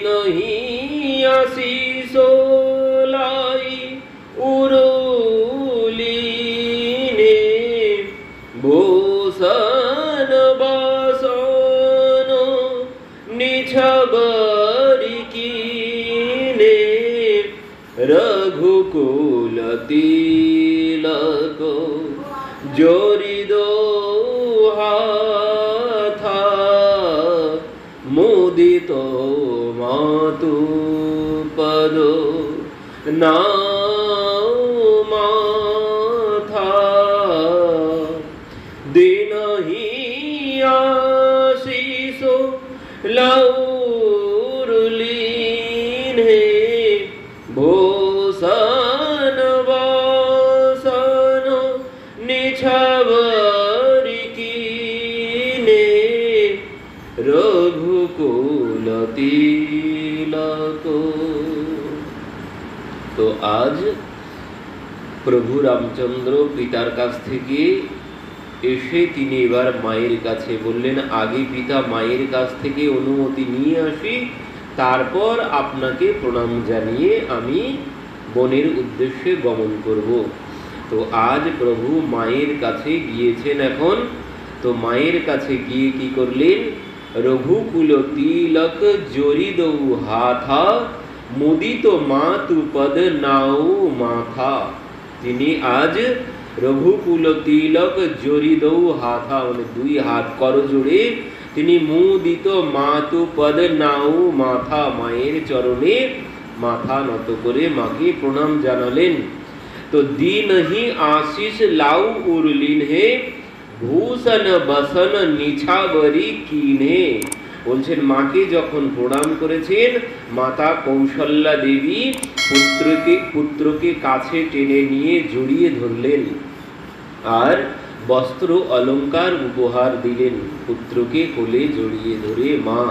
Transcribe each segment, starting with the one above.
দিনহি আশিস লাই উরুলিনে ভূষণ বাসন নিছাবরি কিনে রঘুকুল তিলক জড়িত হাথা মুদিত মাতু পদ নাও মাথা দিনহি আশিস লাউরুলিনে ভূষণ বাসন নিছাবরি কিনে রঘুকুল তিলক। তো আজ প্রভু রামচন্দ্র পিতার কাছ থেকে এসে তিনি এবার মায়ের কাছে বললেন, আগে পিতা মায়ের কাছ থেকে অনুমতি নিয়ে আসি, তারপর আপনাকে প্রণাম জানিয়ে আমি বনের উদ্দেশ্যে গমন করব। তো আজ প্রভু মায়ের কাছে গিয়েছেন। এখন তো মায়ের কাছে গিয়ে কি করলেন, রঘুকুল তিলক জড়িদৌ হাথা মুদিত মাতু পদ নাও মাথা। তিনি আজ রঘুকুল তিলক জড়িদৌ হাথা মানে দুই হাত করজোড়ে তিনি মুদিত মাতু পদ নাও মাথা মায়ের চরণে মাথা নত করে মাকে প্রণাম জানালেন। তো দিনহি আশিস লাউ উরলিন হে ভূষণ বসন নিছাবরি কিনে। বলছেন মাকে যখন প্রণাম করেছেন, মাতা কৌশল্যা দেবী পুত্রকে কাছে টেনে নিয়ে জড়িয়ে ধরলেন আর বস্ত্র অলঙ্কার উপহার দিলেন পুত্রকে কোলে জড়িয়ে ধরে মা।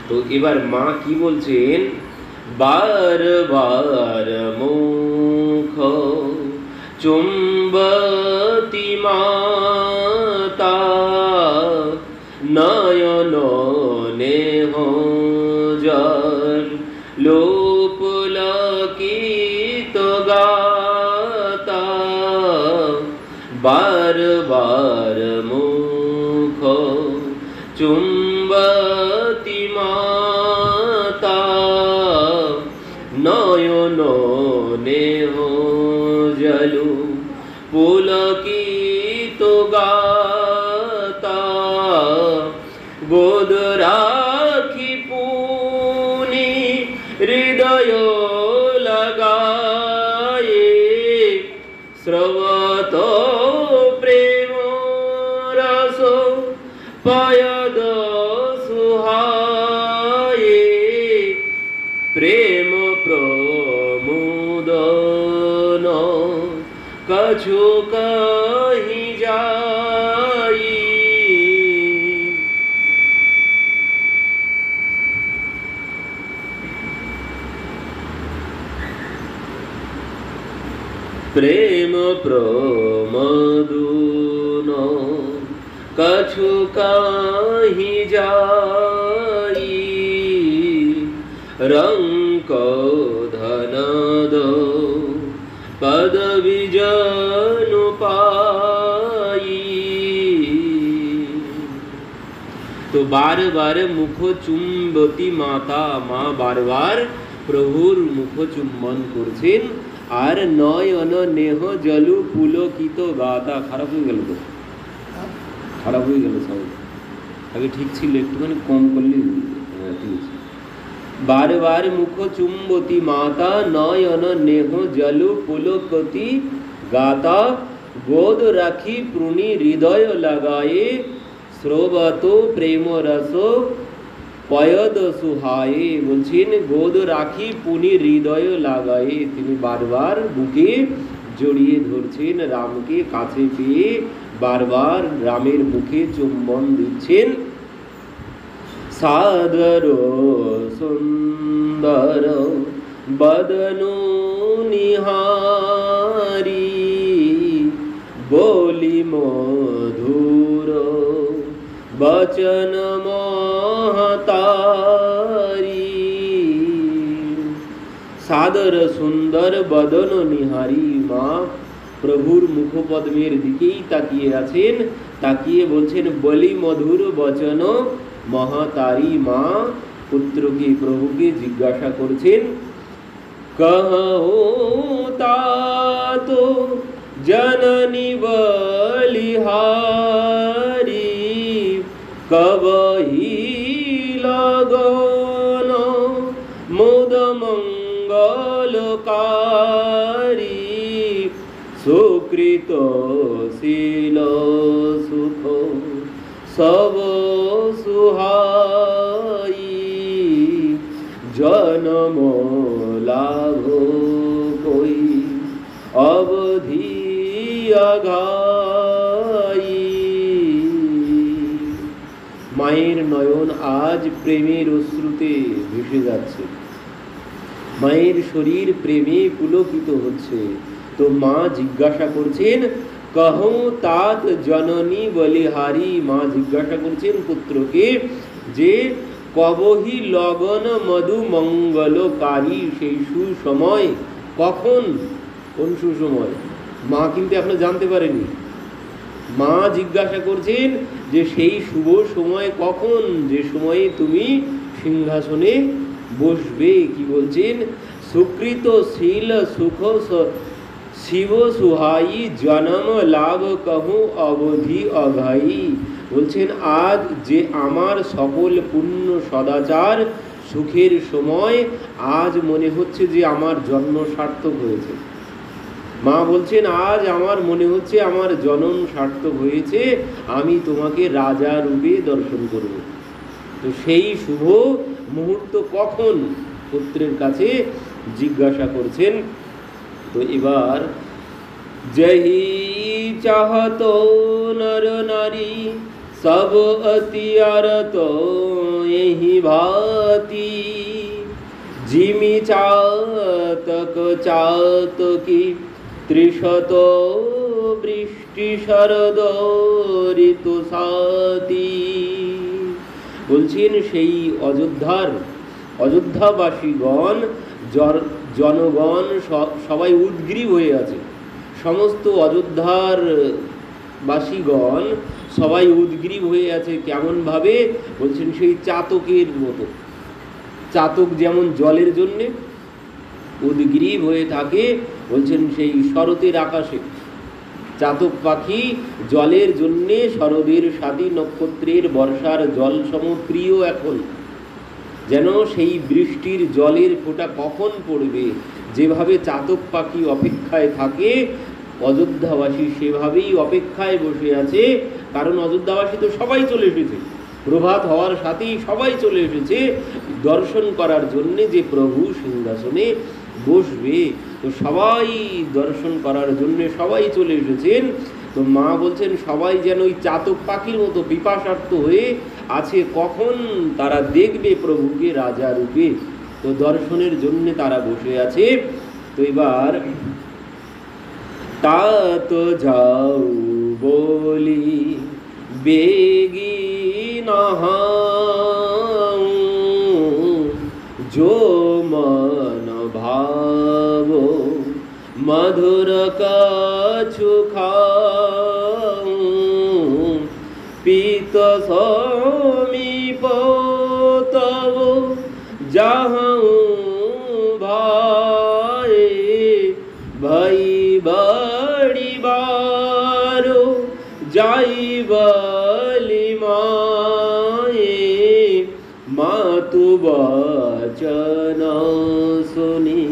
তো এবার মা কি বলছেন, বার বার মুখ চুম্বতি মাতা নয়ন নেহ জল লোপলকিত গাতা। বার বার মুখ চুম্বতি মাতা নয়ন নেহ জলু পুলকিত গাতা। গোদ রাখি পুনি হৃদয় লাগায়ে শ্রবত প্রেম রস পয়দ সুহায়ে প্রেম প্রমোদন কछु কহি যাই। প্রেম প্রমোদন কछु কহি যাই রঙ্ক ধন দো পদবি জনু পাই। তো বার বার মুখ চুম্বতি মাতা, মা বারবার প্রভুর মুখ চুম্বন করছেন আর নয়ন নেহ জলু পুলকিত গাতা। খারাপ হয়ে গেল তো, খারাপ হয়ে গেল সব, আগে ঠিক ছিল, একটুখানি কম করলে ঠিক আছে। বার বার মুখ চুম্বতি মাতা নয়ন নেহ জলু পুলকতি গাতা। গোদ রাখি প্রুনি হৃদয় লাগায়ে শ্রবত প্রেম রস পয়দ সুহায়ে। বলছেন গোদ রাখি পুনি হৃদয় লাগায়ে, তিনি বারবার বুকে জড়িয়ে ধরছেন রামকে, কাছে পেয়ে বারবার রামের মুখে চুম্বন দিচ্ছেন। সাদর সুন্দর বদনু নিহারি बोली मधुर बचन महतारी সাদর সুন্দর বদন নিহারি। মা প্রভুর মুখপদ্মের দিকেই তাকিয়ে আছেন, তাকিয়ে বলছেন বলি মধুর বচন মহাতারি। মা পুত্রকে প্রভুকে জিজ্ঞাসা করছেন কহো तात जननी बलिहारी कबहि लगन मुद मंगलकारी सुकृत शील सुख सब सुहाई जन्म लाभ कोई अवधि अघाई। মায়ের নয়ন আজ প্রেমের অশ্রুতে ভেসে যাচ্ছে, মায়ের শরীর প্রেমে পুলকিত হচ্ছে। তো মা জিজ্ঞাসা করছেন কহো तात জননী বলিহারি। মা জিজ্ঞাসা করছেন পুত্রকে যে কবহি লগন মধু মঙ্গলকারী, সেই সুসময় কখন, কোন সুসময়? মা কিন্তু এখনো জানতে পারেনি। মা জিজ্ঞাসা করছেন যে সেই শুভ সময় কখন, যে সময়ে তুমি সিংহাসনে বসবে। কি বলছেন? সুকৃত শীল সুখ শিব সুহাই জনম লাভ কহু অবধি অঘাই। বলছেন আজ যে আমার সকল পুণ্য সদাচার সুখের সময়, আজ মনে হচ্ছে যে আমার জন্ম সার্থক হয়েছে। মা বলছেন আজ আমার মনে হচ্ছে আমার জনম সার্থক হয়েছে, আমি তোমাকে রাজা রূপে দর্শন করব। তো সেই শুভ মুহূর্ত কখন পুত্রের কাছে জিজ্ঞাসা করছেন। তো এবার जही चाहतो नर नारी सब अतियारतो यही भांति जिमि चातक चातकी त्रिशत বৃষ্টি শরদ ঋতু সাথী। বলছেন সেই অযোধ্যাবাসীগণ জনগণ সবাই উদ্গ্রীব হয়ে আছে। সমস্ত অযোধ্যার বাসীগণ সবাই উদ্গ্রীব হয়ে আছে। কেমনভাবে? বলছেন সেই চাতকের মতো। চাতক যেমন জলের জন্যে উদ্গ্রীব হয়ে থাকে, বলছেন সেই শরতের আকাশে চাতক পাখি জলের জন্যে শরদের স্বাদী নক্ষত্রের বর্ষার জল সমপ্রিয়। এখন যেন সেই বৃষ্টির জলের ফোঁটা কখন পড়বে, যেভাবে চাতক পাখি অপেক্ষায় থাকে, অযোধ্যাবাসী সেভাবেই অপেক্ষায় বসে আছে। কারণ অযোধ্যাবাসী তো সবাই চলে এসেছে, প্রভাত হওয়ার সাথেই সবাই চলে এসেছে দর্শন করার জন্যে যে প্রভু সিংহাসনে বসবে। তো সবাই দর্শন করার জন্যে সবাই চলে এসেছেন। তো মা বলছেন সবাই যেন ওই চাতক পাখির মতো পিপাসার্থ হয়ে আছে, কখন তারা দেখবে প্রভুকে রাজা রূপে। তো দর্শনের জন্যে তারা বসে আছে। তো এবার तात যাও বলি বেগি নহাও जो मन भाव मधुर कछु खाऊं पीत समीप तब जाऊं भाई भई बड़ी बारो जाई बलि माए मातु वचन सुनी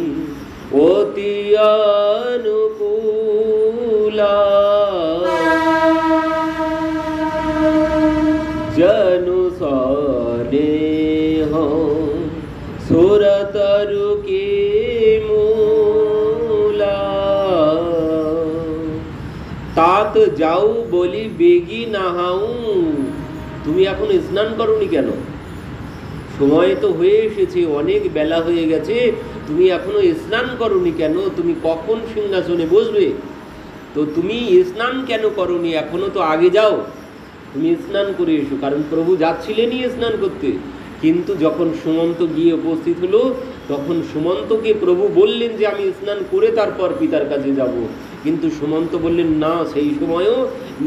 অতি অনুকূলা জনু স্নেহ সুরতরু কে মূলা। तात যাও বলি বেগি নাহাউ। তুমি এখন স্নান করনি কেন? সময় তো হয়ে এসেছে, অনেক বেলা হয়ে গেছে, তুমি এখনো স্নান করনি কেন? তুমি কখন সিংহাসনে বসবে? তো তুমি স্নান কেন করনি? এখনো তো আগে যাও, তুমি স্নান করে এসো। কারণ প্রভু যাচ্ছিলেনই স্নান করতে, কিন্তু যখন সুমন্ত গিয়ে উপস্থিত হলো তখন সুমন্তকে প্রভু বললেন যে আমি স্নান করে তারপর পিতার কাছে যাব, কিন্তু সুমন্ত বললেন না, সেই সময়ও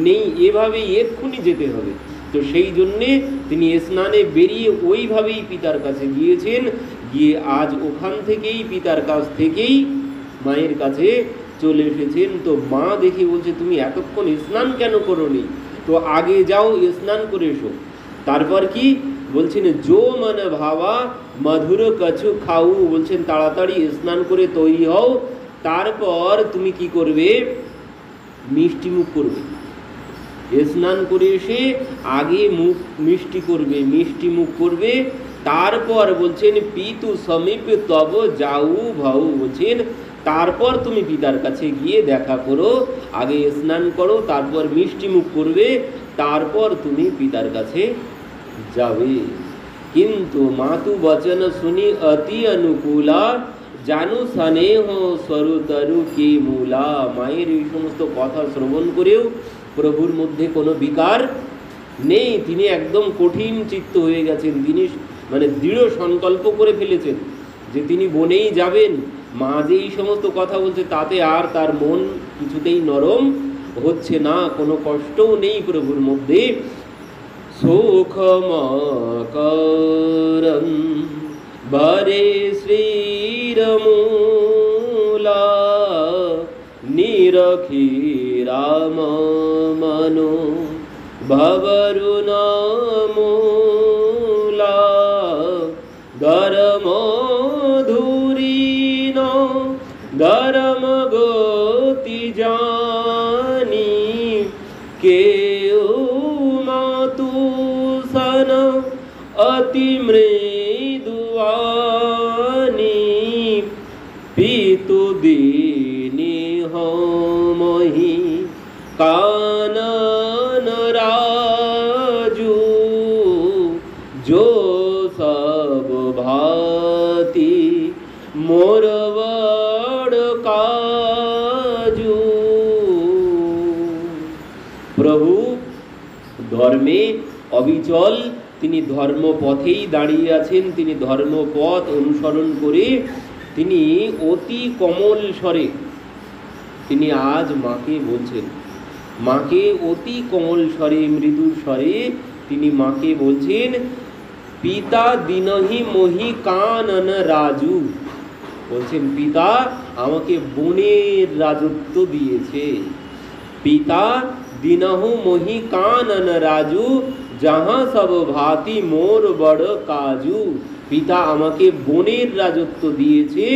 নেই, এভাবেই এক্ষুনি যেতে হবে। তো সেই জন্যে তিনি স্নানে বেরিয়ে ওইভাবেই পিতার কাছে গিয়েছেন, গিয়ে আজ ওখান থেকেই পিতার কাছ থেকেই মায়ের কাছে চলে এসেছেন। তো মা দেখে বলছে তুমি এতক্ষণ স্নান কেন করোনি, তো আগে যাও স্নান করে এসো। তারপর কি বলছেন, জো মন ভাবা মধুর কছু খাও, বলছেন তাড়াতাড়ি স্নান করে তৈরি হও, তারপর তুমি কি করবে, মিষ্টি মুখ করবে। স্নান করে এসে আগে মুখ মিষ্টি করবে, মিষ্টি মুখ করবে, তারপর বলছেন পিতু সমীপ তব যাও ভাউ, বলছেন তারপর তুমি পিতার কাছে গিয়ে দেখা করো, আগে স্নান করো, তারপর মিষ্টি মুখ করবে, তারপর তুমি পিতার কাছে যাবে। কিন্তু মাতু বচন শুনি অতি অনুকূলা, জানু স্নেহ স্বরুতরু কে মূলা। মায়ের এই সমস্ত কথা শ্রবণ করেও প্রভুর মধ্যে কোনো বিকার নেই, তিনি একদম কঠিন চিত্ত হয়ে গেছেন, তিনি মানে দৃঢ় সংকল্প করে ফেলেছেন যে তিনি বনেই যাবেন। মা যে এই সমস্ত কথা বলছে তাতে আর তার মন কিছুতেই নরম হচ্ছে না, কোনো কষ্টও নেই প্রভুর মধ্যে। সুখমকরং ভরে শ্রীরমূলা, নিরখি রাম মনো ভবরুণমূলা, ধর্মধুরীন ধর্ম গতি জানি, কেউ মাতু সন অতি মৃদুয়ানি, পিতু দীনি হমহি কানন রাজু, जो सब भाती मोर बड़ काजू। প্রভু ধর্মে অবিচল, তিনি ধর্মপথেই দাঁড়িয়ে আছেন, তিনি ধর্মপথ অনুসরণ করে তিনি অতি কোমল স্বরে তিনি আজ মাকে বলছেন, মাকে অতি কোমল স্বরে মৃদু স্বরে তিনি মাকে বলছেন, পিতা দিনহি মহি কানন রাজু, বলছেন পিতা আমাকে বনের রাজত্ব দিয়েছে। পিতা দিনহু মহি কানন রাজু, যাহা সব ভাতি মোর বড় কাজু। পিতা আমাকে বনের রাজত্ব দিয়েছে,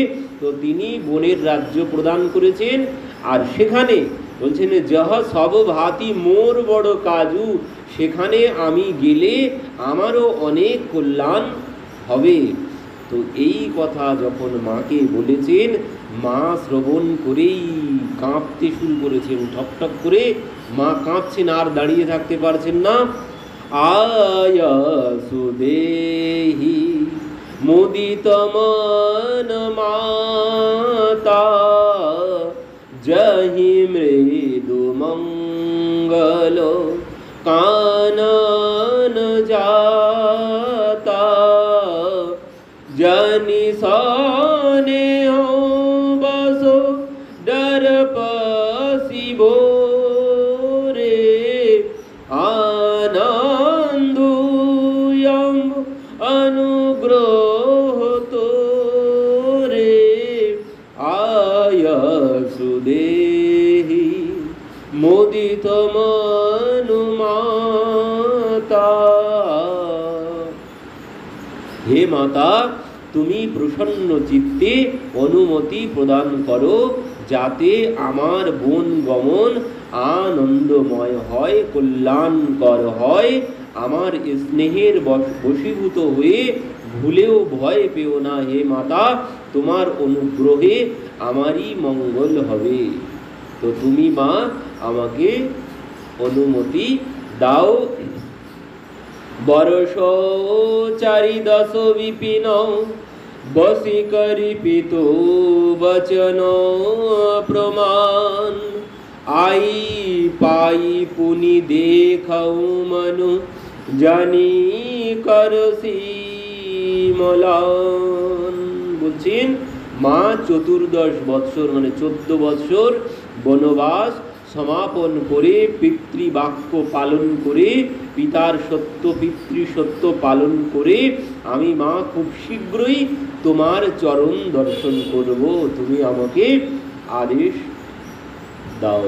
তো তিনি বনের রাজ্য প্রদান করেছেন, আর সেখানে বলছেন যাহা সব ভাতি মোর বড় কাজু, সেখানে আমি গেলে আমারও অনেক কল্যাণ হবে। তো এই কথা যখন মাকে বলেছেন, মা শ্রবণ করেই কাঁপতে শুরু করেছেন, ঠকঠক করে মা কাঁপছেন, আর দাঁড়িয়ে থাকতে পারছেন না। আয়াসু দেহি মুদিত মন মাতা, জহি মৃদু মঙ্গল কানন যাতা, जनि सने हो बसो डर पसिबो रे, आनंदुयम अनुग्रह तो रे, आयसु देहि मोदित मनुमाता। हे माता, তুমি প্রসন্ন চিত্তে অনুমতি প্রদান করো, যাতে আমার বন গমন আনন্দময় হয়, কল্যাণকর হয়। আমার স্নেহের বশীভূত হয়ে ভুলেও ভয় পেও না হে মাতা, তোমার অনুগ্রহে আমারই মঙ্গল হবে। তো তুমি মা আমাকে অনুমতি দাও। বর্ষ চারিদশ বিপিন বশীকরি পিতো বচন প্রমাণ, আই পাই পুনি দেখাও মনু জানি করসি মলান। বলছেন, মা 14 বৎসর মানে 14 বৎসর বনবাস সমাপন করে পিতৃবাক্য পালন করে পিতার সত্য পিতৃসত্য পালন করে আমি মা খুব শীঘ্রই তোমার চরণ দর্শন করব, তুমি আমাকে আদেশ দাও।